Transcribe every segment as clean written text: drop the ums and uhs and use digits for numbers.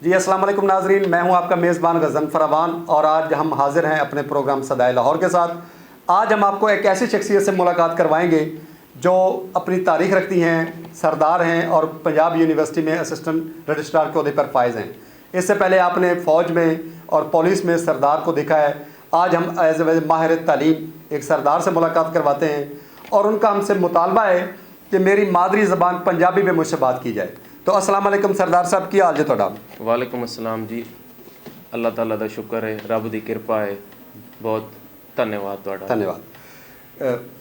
जी अस्सलाम वालेकुम नाजरीन, मैं हूं आपका मेज़बान गज़नफ़र अवान और आज हम हाजिर हैं अपने प्रोग्राम सदाए लाहौर के साथ। आज हम आपको एक ऐसी शख्सियत से मुलाकात करवाएंगे जो अपनी तारीख रखती हैं, सरदार हैं और पंजाब यूनिवर्सिटी में असिस्टेंट रजिस्ट्रार के अहदे पर फायज़ हैं। इससे पहले आपने फ़ौज में और पुलिस में सरदार को देखा है। आज हम एज ए माहिर तालीम एक सरदार से मुलाकात करवाते हैं और उनका हमसे मुतालबा है कि मेरी मादरी ज़बान पंजाबी में मुझसे बात की जाए। तो अस्सलाम वालेकुम सरदार साहब, की हाल है तुहाडा? वालेकुम अस्सलाम जी, अल्लाह ताला दा शुक्र है, रब दी कृपा है, बहुत धन्यवाद तुहाडा। धन्यवाद।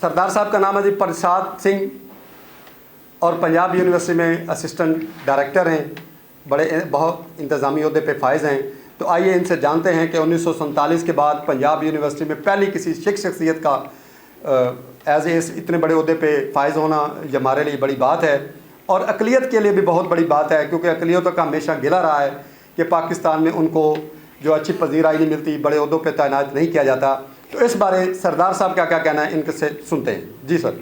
सरदार साहब का नाम है जी प्रसाद सिंह और पंजाब यूनिवर्सिटी में असिस्टेंट डायरेक्टर हैं, बड़े बहुत इंतज़ामी अहदे पे फायज़ हैं। तो आइए इनसे जानते हैं कि 1947 के बाद पंजाब यूनिवर्सिटी में पहली किसी शख्सियत का एज ए इतने बड़े अहदे पे फायज़ होना ये हमारे लिए बड़ी बात है और अक़लियत के लिए भी बहुत बड़ी बात है, क्योंकि अक़लियतों का हमेशा गिला रहा है कि पाकिस्तान में उनको जो अच्छी पजीराई नहीं मिलती, बड़े अहदों पे तैनात नहीं किया जाता। तो इस बारे सरदार साहब क्या क्या कहना है, इनके से सुनते हैं। जी सर।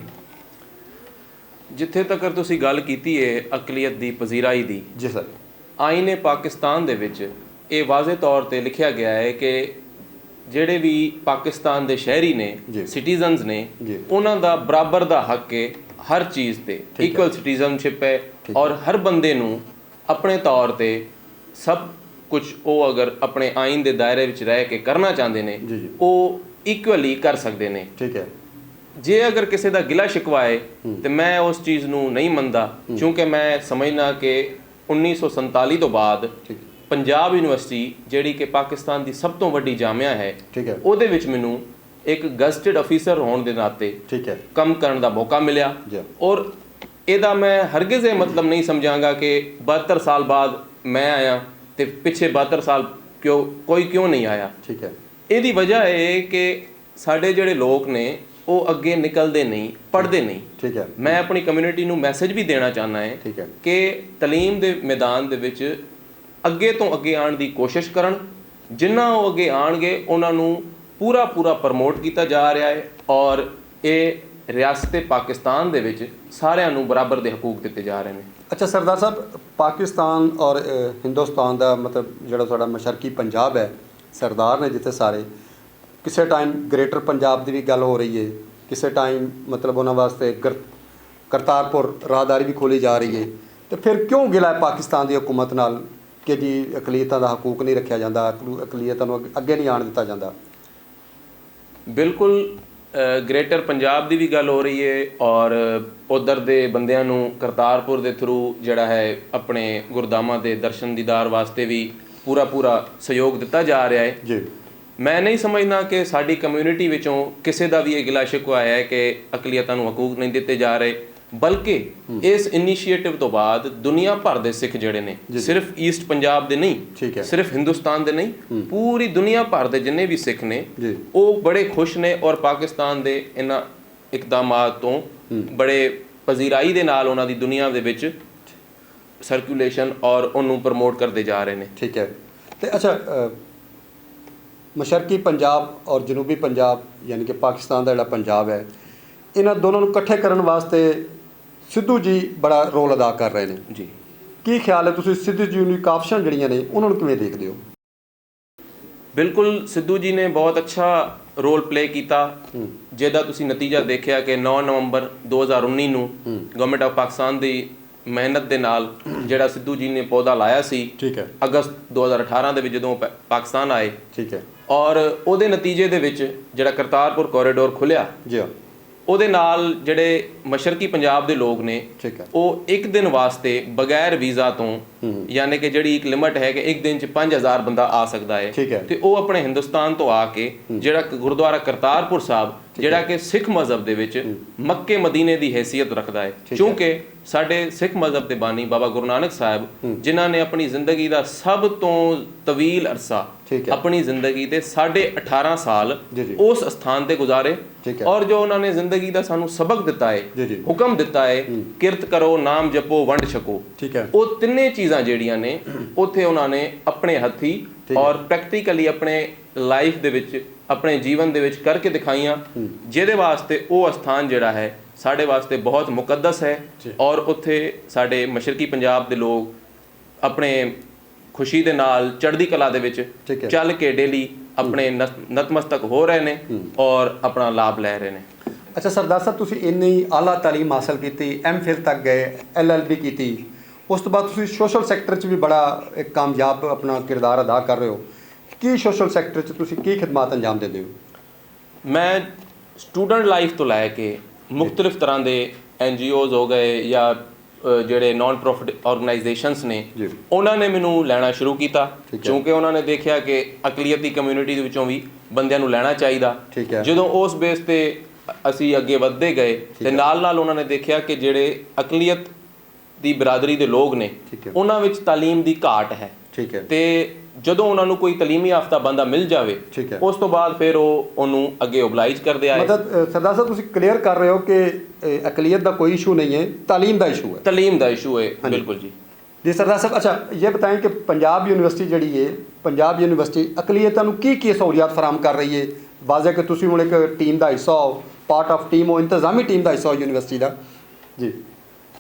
जिथे तक तुसीं गल कीती है अक़लियत दी पजीराई दी, जी सर। आईने पाकिस्तान दे विच ये वाज़े तौर पर लिखिया गया है कि ਜਿਹੜੇ भी पाकिस्तान के शहरी ने, सिटीजनस ने, उन्हों का बराबर का हक है हर चीज़ पे, इक्वल सिटीजनशिप है और हर बंदे नूं अपने तौर पे सब कुछ वो अगर अपने आइन के दायरे विच रह के करना चाहते हैं वो इक्वली कर सकते हैं। ठीक है। जे अगर किसी का गिला शिकवा है तो मैं उस चीज़ नूं नहीं मनदा, क्योंकि मैं समझना कि 1947 तो बाद पंजाब यूनिवर्सिटी जिहड़ी कि पाकिस्तान की सब तो वड्डी जामिया है, ਉਹਦੇ ਵਿੱਚ ਮੈਨੂੰ एक गजटेड अफीसर होने के नाते कम करने का मौका मिला और ਇਹਦਾ मैं हरगिज़ ये मतलब नहीं समझांगा कि 72 साल बाद मैं आया तो पिछे 72 साल क्यों नहीं आया। ठीक है। ਇਹਦੀ वजह है कि साढ़े ਜਿਹੜੇ लोग ने वो अगे निकलते नहीं, पढ़ते नहीं। ठीक है। मैं अपनी कम्यूनिटी नूं मैसेज भी देना चाहना है कि तलीम के मैदान दे विच ਅੱਗੇ ਤੋਂ ਅੱਗੇ ਆਉਣ ਦੀ ਕੋਸ਼ਿਸ਼ ਕਰਨ, ਜਿੰਨਾ ਉਹ ਅੱਗੇ ਆਣਗੇ ਉਹਨਾਂ ਨੂੰ ਪੂਰਾ ਪ੍ਰਮੋਟ ਕੀਤਾ ਜਾ ਰਿਹਾ ਹੈ ਔਰ ਇਹ ਰਿਆਸਤ ਪਾਕਿस्तान ਦੇ ਵਿੱਚ ਸਾਰਿਆਂ ਨੂੰ ਬਰਾਬਰ ਦੇ ਹਕੂਕ ਦਿੱਤੇ ਜਾ ਰਹੇ ਨੇ। अच्छा सरदार साहब, पाकिस्तान और हिंदुस्तान का मतलब ਜਿਹੜਾ ਸਾਡਾ ਮਸ਼ਰਕੀ ਪੰਜਾਬ ਹੈ, सरदार ने जिथे सारे ਕਿਸੇ टाइम ग्रेटर पंजाब की भी गल हो रही है, किसी टाइम मतलब उन्होंने वास्ते करतारपुर राहदारी भी खोली जा रही है। तो फिर क्यों गिला है पाकिस्तान की हुकूमत नाल कि जी अकलीयतां दा हकूक नहीं रखा जाता, अकलीयतां नूं अगे नहीं आण दिता जाता? बिल्कुल ग्रेटर पंजाब की भी गल हो रही है और उधर के बंदियां नूं करतारपुर के थ्रू जिहड़ा है अपने गुरदामां दे दर्शन दीदार वास्ते भी पूरा सहयोग दिता जा रहा है जी। मैं नहीं समझना कि साडी कम्यूनिटी विचों किसी का भी ये गिला शिकवा है कि अकलीयतां नूं हकूक नहीं दिते जा रहे, बल्कि इस इनीशिएटिव तो बाद दुनिया भर के सिख जिहड़े ने, सिर्फ ईस्ट पंजाब दे नहीं, सिर्फ हिंदुस्तान दे नहीं, पूरी दुनिया भर के जिन्ने भी सिख ने वो बड़े खुश ने और पाकिस्तान दे इन्हां इकदामात तो बड़े पजीराई दे नाल उन्हां दी दुनिया दे विच सर्कुलेशन और उन्होंने प्रमोट करते जा रहे हैं। ठीक है। तो अच्छा, मशरकी पंजाब और जनूबी पंजाब यानी कि पाकिस्तान का जिहड़ा पंजाब है, इन्हां दोनों नूं इकट्ठे करन वास्ते सिद्धू जी बड़ा रोल अदा कर रहे हैं जी। की ख्याल है, तुसीं सिद्धू जी दी काफिशां जिहड़ियां ने उन्हां नूं किवें देखदे हो? बिल्कुल, सिद्धू जी ने बहुत अच्छा रोल प्ले किया, जिहदा तुसीं नतीजा देखिया कि 9 नवंबर 2019 नूं गवर्नमेंट ऑफ पाकिस्तान की मेहनत के नाल जिहड़ा सिद्धू जी ने पौधा लाया सी, ठीक है, अगस्त 2018 ਦੇ ਵਿੱਚ ਜਦੋਂ पाकिस्तान आए, ठीक है, और ਉਹਦੇ ਨਤੀਜੇ ਦੇ ਵਿੱਚ ਜਿਹੜਾ ਕਰਤਾਰਪੁਰ ਕੋਰੀਡੋਰ ਖੁੱਲਿਆ ਜੀ, ਉਹਦੇ ਨਾਲ ਜਿਹੜੇ ਮਸ਼ਰਕੀ ਪੰਜਾਬ ਦੇ ਲੋਕ ਨੇ ਉਹ ਇੱਕ ਦਿਨ ਵਾਸਤੇ ਬਗੈਰ ਵੀਜ਼ਾ ਤੋਂ, ਯਾਨੀ ਕਿ ਜਿਹੜੀ ਇੱਕ ਲਿਮਟ ਹੈ ਕਿ ਇੱਕ ਦਿਨ 'ਚ 5000 ਬੰਦਾ ਆ ਸਕਦਾ ਹੈ, ਤੇ ਉਹ ਆਪਣੇ ਹਿੰਦੁਸਤਾਨ ਤੋਂ ਆ ਕੇ ਜਿਹੜਾ ਗੁਰਦੁਆਰਾ ਕਰਤਾਰਪੁਰ ਸਾਹਿਬ ਜਿਹੜਾ ਕਿ ਸਿੱਖ ਮਜ਼ਹਬ ਦੇ ਵਿੱਚ ਮੱਕੇ ਮਦੀਨੇ ਦੀ ਹੈਸੀਅਤ ਰੱਖਦਾ ਹੈ, ਕਿਉਂਕਿ ਸਾਡੇ ਸਿੱਖ ਮਜ਼ਹਬ ਦੇ ਬਾਨੀ ਬਾਬਾ ਗੁਰੂ ਨਾਨਕ ਸਾਹਿਬ ਜਿਨ੍ਹਾਂ ਨੇ ਆਪਣੀ ਜ਼ਿੰਦਗੀ ਦਾ ਸਭ ਤੋਂ ਤਵੀਲ ਅਰਸਾ अपनी जिंदगी के 18.5 साल उस स्थान पर गुजारे और जो उन्होंने जिंदगी का सानू सबक दिता है, हुक्म दिता है, किरत करो, नाम जपो, वंड छको, वो तिन्ने चीज़ां जिहड़ियां ने उत्थे उन्होंने अपने हथी और प्रैक्टिकली अपने लाइफ दे विच अपने जीवन दे विच करके दिखाइयां, जिहदे वास्ते वो स्थान जिहड़ा है साडे वास्ते बहुत मुकद्दस है और उत्थे साडे मशरकी पंजाब दे लोग अपने ਖੁਸ਼ੀ ਦੇ ਨਾਲ ਚੜ੍ਹਦੀ ਕਲਾ ਦੇ ਵਿੱਚ ਠੀਕ ਹੈ। ਚੱਲ ਕੇ ਡੇਲੀ ਆਪਣੇ ਨਤਮਸਤਕ ਹੋ ਰਹੇ ਨੇ ਔਰ ਆਪਣਾ ਲਾਭ ਲੈ ਰਹੇ ਨੇ। ਅੱਛਾ ਸਰਦਾਰ ਸਾਹਿਬ, ਤੁਸੀਂ ਇੰਨੀ ਆਲਾ ਤਾਲੀਮ ਹਾਸਲ ਕੀਤੀ, MPhil ਤੱਕ ਗਏ, LLB ਕੀਤੀ, ਉਸ ਤੋਂ ਬਾਅਦ ਤੁਸੀਂ ਸੋਸ਼ਲ ਸੈਕਟਰ 'ਚ ਵੀ ਬੜਾ ਇੱਕ ਕਾਮਯਾਬ ਆਪਣਾ ਕਿਰਦਾਰ ਅਦਾ ਕਰ ਰਹੇ ਹੋ। ਕੀ ਸੋਸ਼ਲ ਸੈਕਟਰ 'ਚ ਤੁਸੀਂ ਕੀ ਖਿਦਮਤ ਅੰਜਾਮ ਦਿੰਦੇ ਹੋ? ਮੈਂ ਸਟੂਡੈਂਟ ਲਾਈਫ ਤੋਂ ਲੈ ਕੇ ਮੁxtਲਿਫ ਤਰ੍ਹਾਂ ਦੇ NGOs ਹੋ ਗਏ ਜਾਂ ਜਿਹੜੇ ਨਾਨ ਪ੍ਰੋਫਿਟ ਆਰਗੇਨਾਈਜੇਸ਼ਨਸ ਨੇ, ਜੀ। ਉਹਨਾਂ ਨੇ ਮੈਨੂੰ ਲੈਣਾ ਸ਼ੁਰੂ ਕੀਤਾ ਠੀਕ ਹੈ। ਕਿਉਂਕਿ ਉਹਨਾਂ ਨੇ ਦੇਖਿਆ ਕਿ ਅਕਲੀਅਤੀ ਕਮਿਊਨਿਟੀ ਦੇ ਵਿੱਚੋਂ ਵੀ ਬੰਦਿਆਂ ਨੂੰ ਲੈਣਾ ਚਾਹੀਦਾ। ਠੀਕ ਹੈ। ਜਦੋਂ ਉਸ ਬੇਸ ਤੇ ਅਸੀਂ ਅੱਗੇ ਵੱਧਦੇ ਗਏ ਤੇ ਨਾਲ ਉਹਨਾਂ ਨੇ ਦੇਖਿਆ ਕਿ ਜਿਹੜੇ ਅਕਲੀਅਤ ਦੀ ਬਰਾਦਰੀ ਦੇ ਲੋਕ ਨੇ ਠੀਕ ਹੈ। ਉਹਨਾਂ ਵਿੱਚ ਤਾਲੀਮ ਦੀ ਘਾਟ ਹੈ। ਠੀਕ ਹੈ। ਤੇ ਜਦੋਂ ਉਹਨਾਂ ਨੂੰ ਕੋਈ ਤਾਲੀਮੀ ਯਾਫਤਾ ਬੰਦਾ ਮਿਲ ਜਾਵੇ, ਠੀਕ ਹੈ, ਉਸ ਤੋਂ ਬਾਅਦ ਫਿਰ ਉਹਨੂੰ ਅੱਗੇ ਓਬਲਾਈਜ਼ ਕਰਦੇ ਆਏ। ਮਤਲਬ ਸਰਦਾਰ ਸਾਹਿਬ ਤੁਸੀਂ ਕਲੀਅਰ ਕਰ ਰਹੇ ਹੋ ਕਿ ਅਕਲੀਅਤ ਦਾ कोई इशू नहीं है, तालीम का इशू है। तालीम का इशू है, बिल्कुल जी। जी सरदार साहब, अच्छा ये बताएं कि पंजाब यूनिवर्सिटी जी है, पंजाब यूनिवर्सिटी अकलीयतां नूं की सहूलियत फराहम कर रही है? वाज़े कि तुसीं हुण एक टीम का हिस्सा हो, पार्ट ऑफ टीम हो, इंतजामी टीम का हिस्सा हो यूनिवर्सिटी का जी।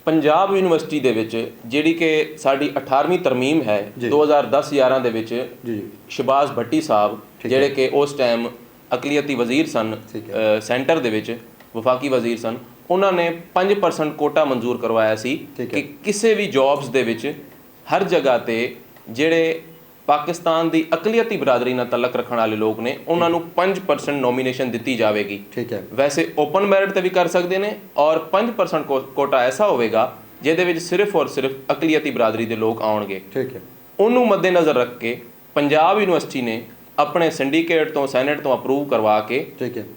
ਪੰਜਾਬ ਯੂਨੀਵਰਸਿਟੀ ਦੇ ਵਿੱਚ ਜਿਹੜੀ ਕਿ ਸਾਡੀ 18ਵੀਂ ਤਰਮੀਮ ਹੈ 2010-11 ਦੇ ਵਿੱਚ ਜੀ ਸ਼ਬਾਜ਼ ਭੱਟੀ ਸਾਹਿਬ ਜਿਹੜੇ ਕਿ ਉਸ ਟਾਈਮ ਅਕਲੀਅਤੀ ਵਜ਼ੀਰ ਸਨ, ਸੈਂਟਰ ਦੇ ਵਿੱਚ ਵਫਾਕੀ ਵਜ਼ੀਰ ਸਨ, ਉਹਨਾਂ ਨੇ 5% ਕੋਟਾ ਮਨਜ਼ੂਰ ਕਰਵਾਇਆ ਸੀ ਕਿ ਕਿਸੇ ਵੀ ਜੌਬਸ ਦੇ ਵਿੱਚ ਹਰ ਜਗ੍ਹਾ ਤੇ ਜਿਹੜੇ ਪਾਕਿਸਤਾਨ ਦੀ ਅਕਲੀਅਤੀ ਬਰਾਦਰੀ ਨਾਲ ਤਲਕ ਰੱਖਣ ਵਾਲੇ ਲੋਕ ਨੇ ਉਹਨਾਂ ਨੂੰ 5% ਨੋਮੀਨੇਸ਼ਨ ਦਿੱਤੀ ਜਾਵੇਗੀ। ਠੀਕ ਹੈ। ਵੈਸੇ ਓਪਨ ਮੈਰਿਟ ਤੇ ਵੀ ਕਰ ਸਕਦੇ ਨੇ ਔਰ 5% ਕੋਟਾ ਐਸਾ ਹੋਵੇਗਾ ਜਿਹਦੇ ਵਿੱਚ ਸਿਰਫ ਔਰ ਸਿਰਫ ਅਕਲੀਅਤੀ ਬਰਾਦਰੀ ਦੇ ਲੋਕ ਆਉਣਗੇ। ਠੀਕ ਹੈ। ਉਹਨੂੰ ਮੱਦੇਨਜ਼ਰ ਰੱਖ ਕੇ ਪੰਜਾਬ ਯੂਨੀਵਰਸਿਟੀ ਨੇ ਆਪਣੇ ਸਿੰਡੀਕੇਟ ਤੋਂ ਸੈਨੇਟ ਤੋਂ ਅਪਰੂਵ ਕਰਵਾ ਕੇ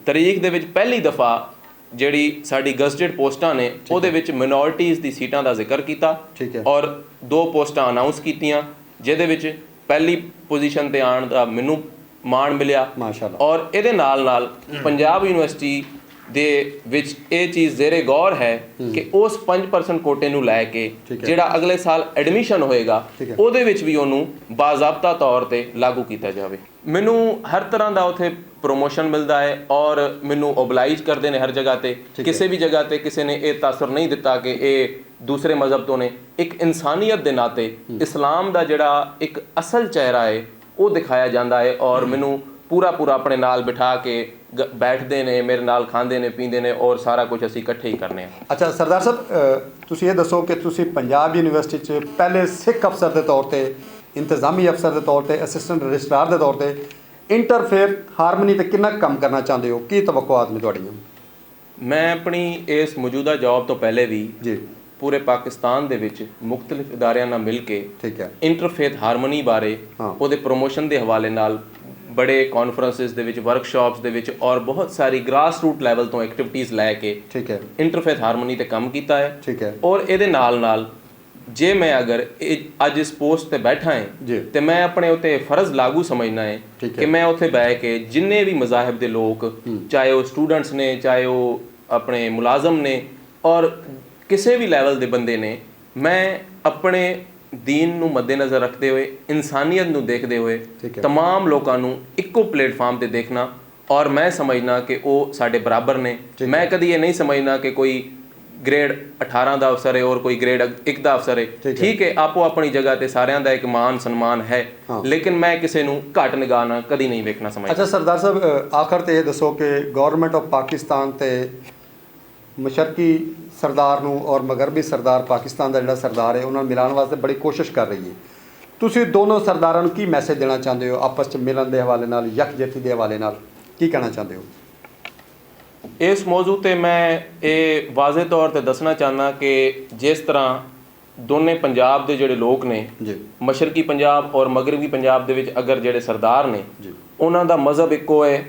ਤਰੀਕ ਦੇ ਵਿੱਚ ਪਹਿਲੀ ਦਫਾ ਜਿਹੜੀ ਸਾਡੀ ਗਜ਼ਟਡ ਪੋਸਟਾਂ ਨੇ ਉਹਦੇ ਵਿੱਚ ਮਿਨੋਰਟੀਜ਼ ਦੀ ਸੀਟਾਂ ਦਾ ਜ਼ਿਕਰ ਕੀਤਾ ਔਰ 2 ਪੋਸਟਾਂ ਅਨਾਉਂਸ ਕੀਤੀਆਂ ਜਿਹਦੇ ਵਿੱਚ ਪਹਿਲੀ ਪੋਜੀਸ਼ਨ ਤੇ ਆਉਣ ਦਾ ਮੈਨੂੰ ਮਾਣ ਮਿਲਿਆ ਮਾਸ਼ਾਅੱਲਾ। ਔਰ ਇਹਦੇ ਨਾਲ ਪੰਜਾਬ ਯੂਨੀਵਰਸਿਟੀ ਦੇ ਵਿੱਚ ਇਹ ਚੀਜ਼ ਜ਼ੇਰੇ ਗੌਰ ਹੈ ਕਿ ਉਸ 5% ਕੋਟੇ ਨੂੰ ਲੈ ਕੇ ਜਿਹੜਾ ਅਗਲੇ ਸਾਲ ਐਡਮਿਸ਼ਨ ਹੋਏਗਾ ਉਹਦੇ ਵਿੱਚ ਵੀ ਉਹਨੂੰ ਬਾਜ਼ਾਬਤਾ ਤੌਰ ਤੇ ਲਾਗੂ ਕੀਤਾ ਜਾਵੇ। ਮੈਨੂੰ ਹਰ ਤਰ੍ਹਾਂ ਦਾ ਉੱਥੇ ਪ੍ਰੋਮੋਸ਼ਨ ਮਿਲਦਾ ਹੈ ਔਰ ਮੈਨੂੰ ਓਬਲਾਈਜ਼ ਕਰਦੇ ਨੇ ਹਰ ਜਗ੍ਹਾ ਤੇ। ਕਿਸੇ ਵੀ ਜਗ੍ਹਾ ਤੇ ਕਿਸੇ ਨੇ ਇਹ ਤਾਸਰ ਨਹੀਂ ਦਿੱਤਾ ਕਿ ਇਹ ਦੂਸਰੇ ਮਜ਼ਹਬ ਤੋਂ ਨੇ। ਇੱਕ ਇਨਸਾਨੀਅਤ ਦੇ ਨਾਤੇ ਇਸਲਾਮ ਦਾ ਜਿਹੜਾ ਇੱਕ ਅਸਲ ਚਿਹਰਾ ਹੈ ਉਹ ਦਿਖਾਇਆ ਜਾਂਦਾ ਹੈ ਔਰ ਮੈਨੂੰ ਪੂਰਾ ਆਪਣੇ ਨਾਲ ਬਿਠਾ ਕੇ ਬੈਠਦੇ ਨੇ, ਮੇਰੇ ਨਾਲ ਖਾਂਦੇ ਨੇ, ਪੀਂਦੇ ਨੇ ਔਰ ਸਾਰਾ ਕੁਝ ਅਸੀਂ ਇਕੱਠੇ ਹੀ ਕਰਨੇ ਆ। ਅੱਛਾ ਸਰਦਾਰ ਸਾਹਿਬ, ਤੁਸੀਂ ਇਹ ਦੱਸੋ ਕਿ ਤੁਸੀਂ ਪੰਜਾਬ ਯੂਨੀਵਰਸਿਟੀ 'ਚ ਪਹਿਲੇ ਸਿੱਖ ਅਫਸਰ ਦੇ ਤੌਰ ਤੇ, ਇੰਤਜ਼ਾਮੀ ਅਫਸਰ ਦੇ ਤੌਰ ਤੇ, ਅਸਿਸਟੈਂਟ ਰਜਿਸਟਰਾਰ ਦੇ ਤੌਰ ਤੇ ਇੰਟਰਫੇਅਰ ਹਾਰਮਨੀ ਤੇ ਕਿੰਨਾ ਕੰਮ ਕਰਨਾ ਚਾਹੁੰਦੇ ਹੋ? ਕੀ ਤਵੱਕੁਆਤ ਨੇ ਤੁਹਾਡੀਆਂ? ਮੈਂ ਆਪਣੀ ਇਸ ਮੌਜੂਦਾ ਜੌਬ ਤੋਂ ਪਹਿਲੇ ਵੀ ਜੀ ਪੂਰੇ ਪਾਕਿਸਤਾਨ ਦੇ ਵਿੱਚ ਮੁxtਲਿਫ ਇਦਾਰਿਆਂ ਨਾਲ ਮਿਲ ਕੇ ਇੰਟਰਫੇਥ ਹਾਰਮਨੀ ਬਾਰੇ ਉਹਦੇ ਪ੍ਰੋਮੋਸ਼ਨ ਦੇ ਹਵਾਲੇ ਨਾਲ ਬੜੇ ਕਾਨਫਰੰਸਿਸ ਦੇ ਵਿੱਚ, ਵਰਕਸ਼ਾਪਸ ਦੇ ਵਿੱਚ ਔਰ ਬਹੁਤ ਸਾਰੀ ਗ੍ਰਾਸ ਰੂਟ ਲੈਵਲ ਤੋਂ ਐਕਟੀਵਿਟੀਜ਼ ਲੈ ਕੇ ਇੰਟਰਫੇਥ ਹਾਰਮਨੀ ਤੇ ਕੰਮ ਕੀਤਾ ਹੈ। ਔਰ ਇਹਦੇ ਨਾਲ ਜੇ ਮੈਂ ਅਗਰ ਅੱਜ ਇਸ ਪੋਸਟ ਤੇ ਬੈਠਾ ਹਾਂ ਤੇ ਮੈਂ ਆਪਣੇ ਉੱਤੇ ਫਰਜ਼ ਲਾਗੂ ਸਮਝਣਾ ਹੈ ਕਿ ਮੈਂ ਉੱਥੇ ਬਹਿ ਕੇ ਜਿੰਨੇ ਵੀ ਮਜ਼ਾਹਿਬ ਦੇ ਲੋਕ, ਚਾਹੇ ਉਹ ਸਟੂਡੈਂਟਸ ਨੇ, ਚਾਹੇ ਉਹ ਆਪਣੇ ਮੁਲਾਜ਼ਮ ਨੇ ਔਰ ਕਿਸੇ ਵੀ ਲੈਵਲ ਦੇ ਬੰਦੇ ਨੇ, ਮੈਂ ਆਪਣੇ ਦੀਨ ਨੂੰ ਮੱਦੇਨਜ਼ਰ ਰੱਖਦੇ ਹੋਏ, ਇਨਸਾਨੀਅਤ ਨੂੰ ਦੇਖਦੇ ਹੋਏ तमाम ਲੋਕਾਂ ਨੂੰ ਇੱਕੋ ਪਲੇਟਫਾਰਮ ਤੇ ਦੇਖਣਾ ਔਰ ਮੈਂ ਸਮਝਣਾ ਕਿ ਉਹ ਸਾਡੇ ਬਰਾਬਰ ਨੇ। ਮੈਂ ਕਦੀ ਇਹ ਨਹੀਂ ਸਮਝਣਾ ਕਿ ਕੋਈ ਗ੍ਰੇਡ 18 ਦਾ ਅਫਸਰ ਹੈ ਔਰ ਕੋਈ ਗ੍ਰੇਡ 1 ਦਾ ਅਫਸਰ ਹੈ। ਠੀਕ ਹੈ, ਆਪੋ ਆਪਣੀ ਜਗ੍ਹਾ ਤੇ ਸਾਰਿਆਂ ਦਾ ਇੱਕ ਮਾਨ ਸਨਮਾਨ ਹੈ, ਲੇਕਿਨ ਮੈਂ ਕਿਸੇ ਨੂੰ ਘੱਟ ਨਿਗਾਹ ਨਾਲ ਕਦੀ ਨਹੀਂ ਵੇਖਣਾ ਸਮਝਦਾ। ਅੱਛਾ ਸਰਦਾਰ ਸਾਹਿਬ, ਆਖਰ ਤੇ ਇਹ ਦੱਸੋ ਕਿ ਗਵਰਨਮੈਂਟ ਆਫ ਪਾਕਿਸਤਾਨ ਤੇ ਮਸ਼ਰਕੀ ਸਰਦਾਰ ਨੂੰ ਔਰ ਮਗਰਬੀ ਸਰਦਾਰ ਪਾਕਿਸਤਾਨ ਦਾ ਜਿਹੜਾ ਸਰਦਾਰ ਹੈ ਉਹਨਾਂ ਨੂੰ ਮਿਲਾਉਣ ਵਾਸਤੇ ਬੜੀ ਕੋਸ਼ਿਸ਼ ਕਰ ਰਹੀ ਹੈ। ਤੁਸੀਂ ਦੋਨੋਂ ਸਰਦਾਰਾਂ ਨੂੰ ਕੀ ਮੈਸੇਜ ਦੇਣਾ ਚਾਹੁੰਦੇ ਹੋ ਆਪਸ 'ਚ ਮਿਲਣ ਦੇ ਹਵਾਲੇ ਨਾਲ, ਯਕਜਹਿਤੀ ਦੇ ਹਵਾਲੇ ਨਾਲ ਕੀ ਕਹਿਣਾ ਚਾਹੁੰਦੇ ਹੋ? ਇਸ ਮੌਜੂ ਤੇ ਮੈਂ ਇਹ ਵਾਜ਼ੇ ਤੌਰ ਤੇ ਦੱਸਣਾ ਚਾਹੁੰਦਾ ਕਿ ਜਿਸ ਤਰ੍ਹਾਂ ਦੋਨੇ ਪੰਜਾਬ ਦੇ ਜਿਹੜੇ ਲੋਕ ਨੇ, ਮਸ਼ਰਕੀ ਪੰਜਾਬ ਔਰ ਮਗਰਬੀ ਪੰਜਾਬ ਦੇ ਵਿੱਚ ਅਗਰ ਜਿਹੜੇ ਸਰਦਾਰ ਨੇ ਉਹਨਾਂ ਦਾ ਮਜ਼ਹਬ ਇੱਕੋ ਹੈ,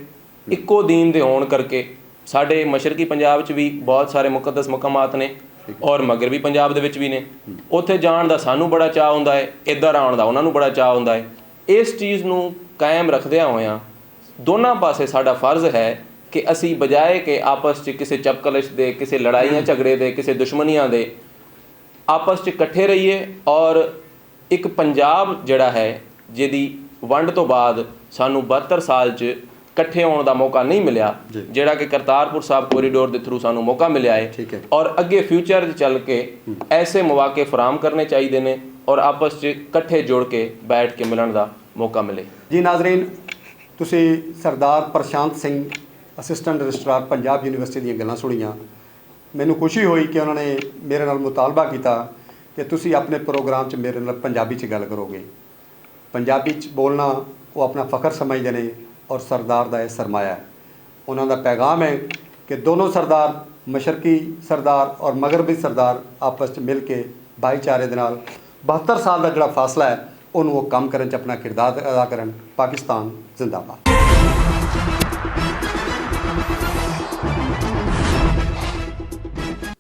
ਇੱਕੋ ਦੀਨ ਦੇ ਹੋਣ ਕਰਕੇ ਸਾਡੇ ਮਸ਼ਰਕੀ ਪੰਜਾਬ 'ਚ ਵੀ ਬਹੁਤ ਸਾਰੇ ਮੁਕੱਦਸ ਮਕਾਮਾਤ ਨੇ ਔਰ ਮਗਰਬੀ ਪੰਜਾਬ ਦੇ ਵਿੱਚ ਵੀ ਨੇ। ਉੱਥੇ ਜਾਣ ਦਾ ਸਾਨੂੰ ਬੜਾ ਚਾਅ ਹੁੰਦਾ ਹੈ, ਇੱਧਰ ਆਉਣ ਦਾ ਉਹਨਾਂ ਨੂੰ ਬੜਾ ਚਾਅ ਹੁੰਦਾ ਹੈ। ਇਸ ਚੀਜ਼ ਨੂੰ ਕਾਇਮ ਰੱਖਦਿਆਂ ਹੋਇਆਂ ਦੋਨਾਂ ਪਾਸੇ ਸਾਡਾ ਫਰਜ਼ ਹੈ ਕਿ ਅਸੀਂ ਬਜਾਏ ਕਿ ਆਪਸ 'ਚ ਕਿਸੇ ਚਪਕਲਸ਼ ਦੇ, ਕਿਸੇ ਲੜਾਈਆਂ ਝਗੜੇ ਦੇ, ਕਿਸੇ ਦੁਸ਼ਮਣੀਆਂ ਦੇ, ਆਪਸ 'ਚ ਇਕੱਠੇ ਰਹੀਏ ਔਰ ਇੱਕ ਪੰਜਾਬ ਜਿਹੜਾ ਹੈ ਜਿਹਦੀ ਵੰਡ ਤੋਂ ਬਾਅਦ ਸਾਨੂੰ 72 ਸਾਲ 'ਚ ਇਕੱਠੇ ਹੋਣ ਦਾ ਮੌਕਾ ਨਹੀਂ ਮਿਲਿਆ, ਜਿਹੜਾ ਕਿ ਕਰਤਾਰਪੁਰ ਸਾਹਿਬ ਕੋਰੀਡੋਰ ਦੇ ਥਰੂ ਸਾਨੂੰ ਮੌਕਾ ਮਿਲਿਆ ਹੈ ਔਰ ਅੱਗੇ ਫਿਊਚਰ 'ਚ ਚੱਲ ਕੇ ਐਸੇ ਮੌਕੇ ਫਰਾਹਮ ਕਰਨੇ ਚਾਹੀਦੇ ਨੇ ਔਰ ਆਪਸ 'ਚ ਇਕੱਠੇ ਜੁੜ ਕੇ ਬੈਠ ਕੇ ਮਿਲਣ ਦਾ ਮੌਕਾ ਮਿਲੇ। ਜੀ ਨਾਜ਼ਰੀਨ, ਤੁਸੀਂ Sardar Prashant Singh assistant registrar Punjab university ਦੀਆਂ ਗੱਲਾਂ ਸੁਣੀਆਂ। ਮੈਨੂੰ ਖੁਸ਼ੀ ਹੋਈ ਕਿ ਉਹਨਾਂ ਨੇ ਮੇਰੇ ਨਾਲ ਮੁਤਾਲਬਾ ਕੀਤਾ ਕਿ ਤੁਸੀਂ ਆਪਣੇ ਪ੍ਰੋਗਰਾਮ 'ਚ ਮੇਰੇ ਨਾਲ ਪੰਜਾਬੀ 'ਚ ਗੱਲ ਕਰੋਗੇ। ਪੰਜਾਬੀ 'ਚ ਬੋਲਣਾ ਉਹ ਆਪਣਾ ਫਖਰ ਸਮਝਦੇ ਨੇ ਔਰ ਸਰਦਾਰ ਦਾ ਇਹ ਸਰਮਾਇਆ ਹੈ। ਉਹਨਾਂ ਦਾ ਪੈਗਾਮ ਹੈ ਕਿ ਦੋਨੋਂ ਸਰਦਾਰ, ਮਸ਼ਰਕੀ ਸਰਦਾਰ ਔਰ ਮਗਰਬੀ ਸਰਦਾਰ ਆਪਸ 'ਚ ਮਿਲ ਕੇ ਭਾਈਚਾਰੇ ਦੇ ਨਾਲ 72 ਸਾਲ ਦਾ ਜਿਹੜਾ ਫਾਸਲਾ ਹੈ ਉਹਨੂੰ ਉਹ ਕੰਮ ਕਰਨ 'ਚ ਆਪਣਾ ਕਿਰਦਾਰ ਅਦਾ ਕਰਨ। ਪਾਕਿਸਤਾਨ ਜ਼ਿੰਦਾਬਾਦ।